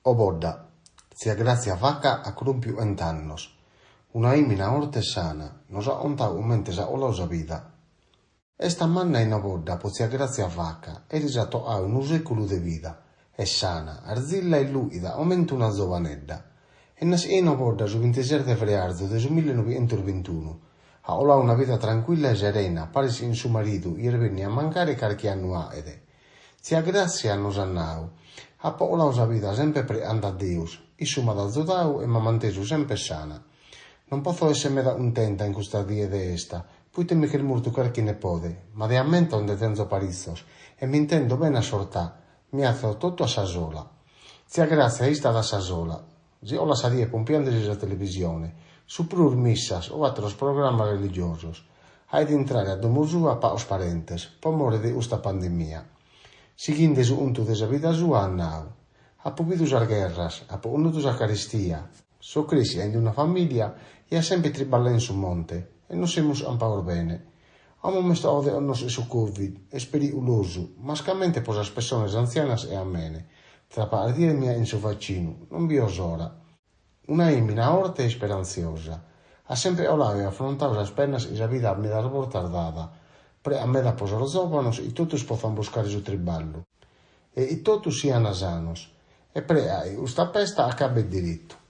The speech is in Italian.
O bodda, sia grazia vaca a crumpiu entannos. Una imina orte sana, nos ha ontau mentes a olosa vida. Esta manna in bodda pozia grazia vaca, erisa toa un seculu de vida, e sana, arzilla e luida, aumenta una giovanedda. E nas ino bodda su 27 de frearzo de su 1921, a ola una vita tranquilla e serena, parisi in su marido, irveni a mancare carchi annu aede. Sia grazia nos annau, a pola osa vida sempre preanda a Deus, issu m'ha azzutau e m'ha mantesu sempre sana. Non posso essere meda contenta in questa die de esta, puitemi che il murtu carchi ne pode, ma de ammento onde tenzo parizzos, e mi intendo bene a sortà, mi azzo tutto a sa sola. Sia grazia ista da sa sola, si ola sa die pompiandesi sa televisione, su prur missas o altros programmas religiosos, hai di entrare a domo sua pa os parentes, po more de usta pandemia. Seguinde su untu de sa vida sua annau. Ha popidu usar guerras, ha ponutu sa caristia. So crisi in una famiglia e ha sempre triballa in su monte, e non semus ampaur bene. Amo mesto ode onnos su Covid, es pericoloso, mascamente pos as personas anzianas e a mene. Tra partire mia in su vaccino, non vi osora. Una emina orte e speranziosa. Ha sempre olato e affrontato as penas e sa vida me da tardada. Pre a me da posar zópanos e totus pozan buscar su triballo. E totus siano sanos. E pre a usta pesta acabe diritto.